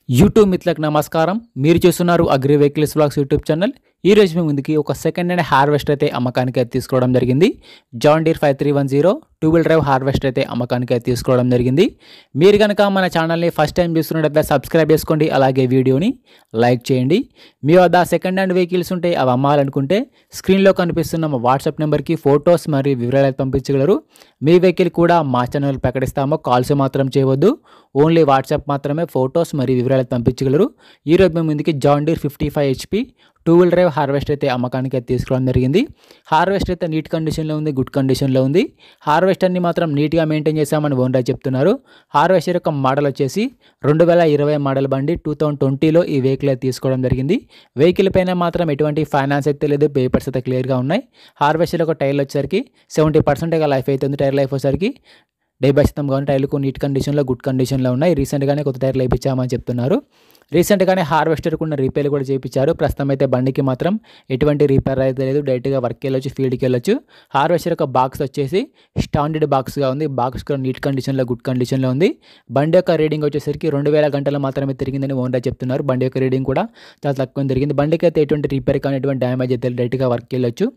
YouTube మిత్రులకు నమస్కారం. మీరు చూస్తున్నారు agri vehicles vlogs YouTube channel. ఈ రోజు మీ ముందుకి ఒక సెకండ్ హ్యాండ్ హార్వెస్టర్ అయితే అమ్మకానికి అయితే తీసుకోవడం జరిగింది. John Deere 5310 two wheel drive harvester అయితే అమ్మకానికి అయితే తీసుకోవడం జరిగింది. మీరు కనుక మన ఛానల్ని ఫస్ట్ టైం చూస్తున్నట్లయితే సబ్స్క్రైబ్ చేసుకోండి, అలాగే వీడియోని లైక్ చేయండి. మీ వద్ద సెకండ్ హ్యాండ్ వెహికల్స్ ఉంటే అవి అమ్మాలనుకుంటే స్క్రీన్లో కనిపిస్తున్న మా వాట్సాప్ నెంబర్కి ఫొటోస్ మరియు వివరాలు పంపించగలరు. మీ వెహికల్ కూడా మా ఛానల్ ప్రకటిస్తామో, కాల్స్ మాత్రం చేయవద్దు, ఓన్లీ వాట్సాప్ మాత్రమే ఫొటోస్ మరియు వివరాలు పంపించగలరు. ఈరోజు మేము ముందుకి John Deere 55 HP two wheel drive harvester అయితే అమ్మకానికి అయితే తీసుకోవడం జరిగింది. హార్వెస్టర్ అయితే నీట్ కండిషన్లో ఉంది, గుడ్ కండిషన్లో ఉంది. హార్వెస్టర్ని మాత్రం నీట్గా మెయింటైన్ చేశామని ఓనర్ చెప్తున్నారు. హార్వెస్టర్ యొక్క మోడల్ వచ్చేసి 2020 మోడల్ బండి. 2020లో ఈ వెహికల్ అయితే తీసుకోవడం జరిగింది. వెహికల్ పైన మాత్రం ఎటువంటి ఫైనాన్స్ అయితే లేదు, పేపర్స్ అయితే క్లియర్గా ఉన్నాయి. హార్వెస్టర్ ఒక టైర్లు వచ్చేసరికి 70% లైఫ్ అవుతుంది. టైర్ లైఫ్ వచ్చేసరికి 70% కానీ టైర్లు నీట్ కండిషన్లో, గుడ్ కండిషన్లో ఉన్నాయి. రీసెంట్గానే కొత్త టైర్లు వేయించామని చెప్తున్నారు. రీసెంట్గానే హార్వెస్టర్కి ఉన్న రిపేర్ కూడా చేయించారు. ప్రస్తుతం అయితే బండికి మాత్రం ఎటువంటి రిపేర్ అయితే లేదు, డైరెక్ట్గా వర్క్కి వెళ్ళొచ్చు, ఫీల్డ్కి వెళ్ళొచ్చు. హార్వెస్టర్ యొక్క బాక్స్ వచ్చేసి స్టాండర్డ్ బాక్స్గా ఉంది. బాక్స్ కూడా నీట్ కండిషన్లో, గుడ్ కండిషన్లో ఉంది. బండి యొక్క రీడింగ్ వచ్చేసరికి 2000 గంటలు మాత్రమే తిరిగిందని ఓనర్ చెప్తున్నారు. బండి యొక్క రీడింగ్ కూడా చాలా తక్కువ తిరిగింది. బండికి అయితే ఎటువంటి రిపేర్ కానీ ఎటువంటి డ్యామేజ్ అయితే డైరెక్ట్గా వర్క్కి వెళ్ళొచ్చు.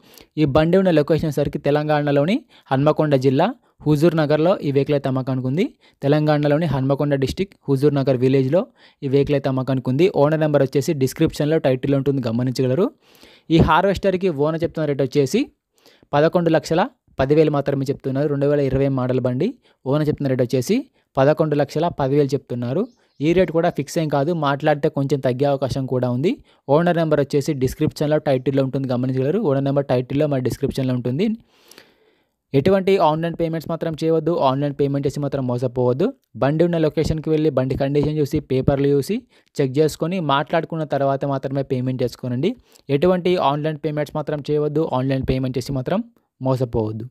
ఈ బండి ఉన్న లొకేషన్ సరికి తెలంగాణలోని హన్మకొండ జిల్లా హుజూర్ నగర్లో ఈ వెహికల్ అయితే అమ్మకానికి ఉంది. తెలంగాణలోని హన్మకొండ డిస్టిక్ హుజూర్ నగర్ విలేజ్లో ఈ వెహికల్ అయితే అమ్మకానికి ఉంది. ఓనర్ నెంబర్ వచ్చేసి డిస్క్రిప్షన్లో టైటిల్ ఉంటుంది, గమనించగలరు. ఈ హార్వెస్టర్కి ఓనర్ చెప్తున్న రేట్ వచ్చేసి 11,10,000 మాత్రమే చెప్తున్నారు. 2020 మోడల్ బండి. ఓనర్ చెప్తున్న రేట్ వచ్చేసి 11,10,000 చెప్తున్నారు. ఈ రేట్ కూడా ఫిక్స్ ఏం కాదు, మాట్లాడితే కొంచెం తగ్గే అవకాశం కూడా ఉంది. ఓనర్ నెంబర్ వచ్చేసి డిస్క్రిప్షన్లో టైటిల్లో ఉంటుంది, గమనించగలరు. ఓనర్ నెంబర్ టైటిల్లో మరి డిస్క్రిప్షన్లో ఉంటుంది. ఎటువంటి ఆన్లైన్ పేమెంట్స్ మాత్రం చేయవద్దు, ఆన్లైన్ పేమెంట్ చేసి మాత్రం మోసపోవద్దు. బండి ఉన్న లొకేషన్కి వెళ్ళి బండి కండిషన్ చూసి, పేపర్లు చూసి చెక్ చేసుకొని మాట్లాడుకున్న తర్వాత మాత్రమే పేమెంట్ చేసుకోనండి. ఎటువంటి ఆన్లైన్ పేమెంట్స్ మాత్రం చేయవద్దు, ఆన్లైన్ పేమెంట్ చేసి మాత్రం మోసపోవద్దు.